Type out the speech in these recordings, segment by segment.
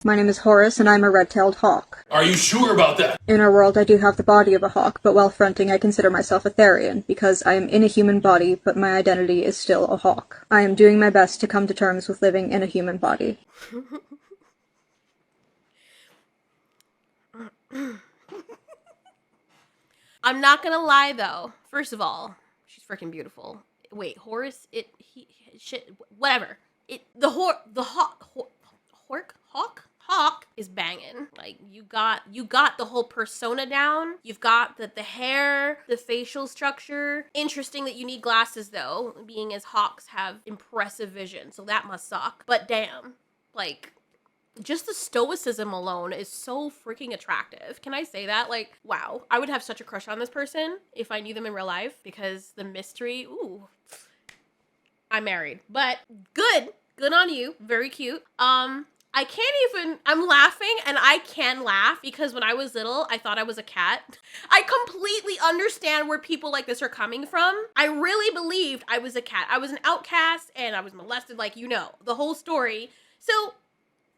My name is Horace, and I'm a red-tailed hawk. Are you sure about that? In our world, I do have the body of a hawk, but while fronting, I consider myself a Therian, because I am in a human body, but my identity is still a hawk. I am doing my best to come to terms with living in a human body. I'm not gonna lie though. First of all, she's freaking beautiful. Wait, Horace, shit, whatever. Hawk is banging. Like you got the whole persona down. You've got the hair, the facial structure. Interesting that you need glasses though, being as hawks have impressive vision, so that must suck. But damn, like just the stoicism alone is so freaking attractive. Can I say that? Like, wow. I would have such a crush on this person if I knew them in real life because the mystery, ooh. I'm married. But good. Good on you. Very cute. I'm laughing and I can laugh because when I was little, I thought I was a cat. I completely understand where people like this are coming from. I really believed I was a cat. I was an outcast and I was molested, like, you know, the whole story. So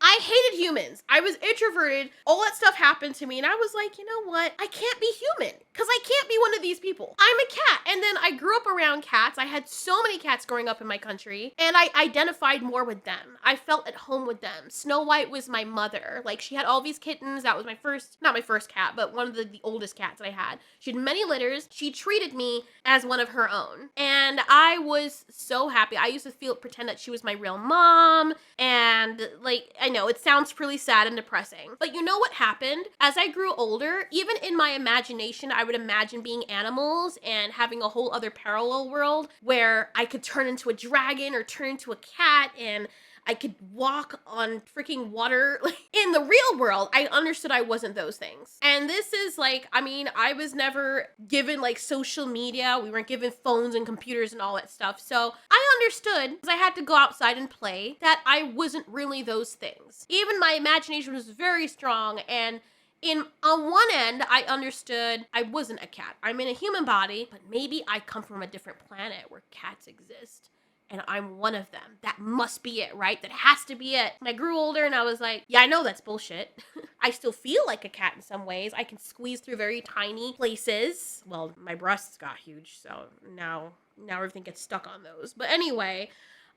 I hated humans. I was introverted. All that stuff happened to me. And I was like, you know what? I can't be human because I can't be one of these people. I'm a cat. And then I grew up around cats. I had so many cats growing up in my country. And I identified more with them. I felt at home with them. Snow White was my mother. Like she had all these kittens. That was my first, not my first cat, but one of the oldest cats that I had. She had many litters. She treated me as one of her own. And I was so happy. I used to pretend that she was my real mom. And like, I know it sounds really sad and depressing, but you know what happened? As I grew older, even in my imagination, I would imagine being animals and having a whole other parallel world where I could turn into a dragon or turn into a cat and I could walk on freaking water. In the real world, I understood I wasn't those things. And this is like, I mean, I was never given like social media. We weren't given phones and computers and all that stuff. So I understood because I had to go outside and play that I wasn't really those things. Even my imagination was very strong and on one end, I understood I wasn't a cat. I'm in a human body, but maybe I come from a different planet where cats exist. And I'm one of them. That must be it, right? That has to be it. And I grew older and I was like, yeah, I know that's bullshit. I still feel like a cat in some ways. I can squeeze through very tiny places. Well, my breasts got huge, so now everything gets stuck on those. But anyway,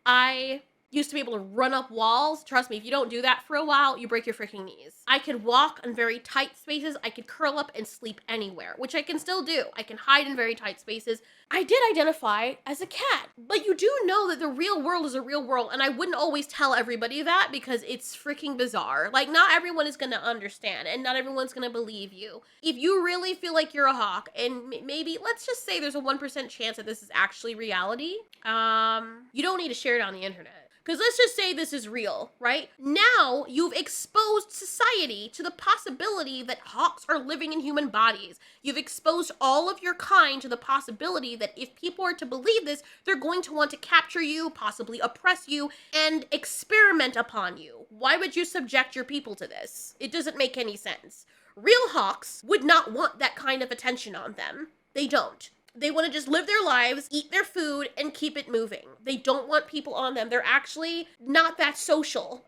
I used to be able to run up walls. Trust me, if you don't do that for a while, you break your freaking knees. I could walk in very tight spaces. I could curl up and sleep anywhere, which I can still do. I can hide in very tight spaces. I did identify as a cat, but you do know that the real world is a real world, and I wouldn't always tell everybody that because it's freaking bizarre. Like, not everyone is gonna understand, and not everyone's gonna believe you. If you really feel like you're a hawk, and maybe, let's just say there's a 1% chance that this is actually reality, you don't need to share it on the internet. Because let's just say this is real, right? Now you've exposed society to the possibility that hawks are living in human bodies. You've exposed all of your kind to the possibility that if people are to believe this, they're going to want to capture you, possibly oppress you, and experiment upon you. Why would you subject your people to this? It doesn't make any sense. Real hawks would not want that kind of attention on them. They don't. They want to just live their lives, eat their food, and keep it moving. They don't want people on them. They're actually not that social.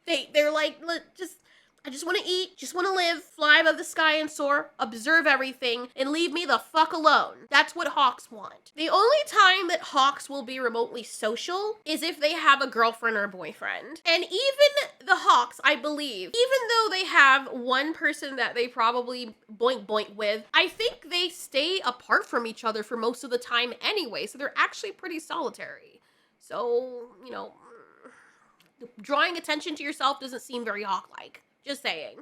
They're like, I just want to eat, just want to live, fly above the sky and soar, observe everything, and leave me the fuck alone. That's what hawks want. The only time that hawks will be remotely social is if they have a girlfriend or a boyfriend. And even the hawks, I believe, even though they have one person that they probably boink boink with, I think they stay apart from each other for most of the time anyway, so they're actually pretty solitary. So, you know, drawing attention to yourself doesn't seem very hawk-like. Just saying.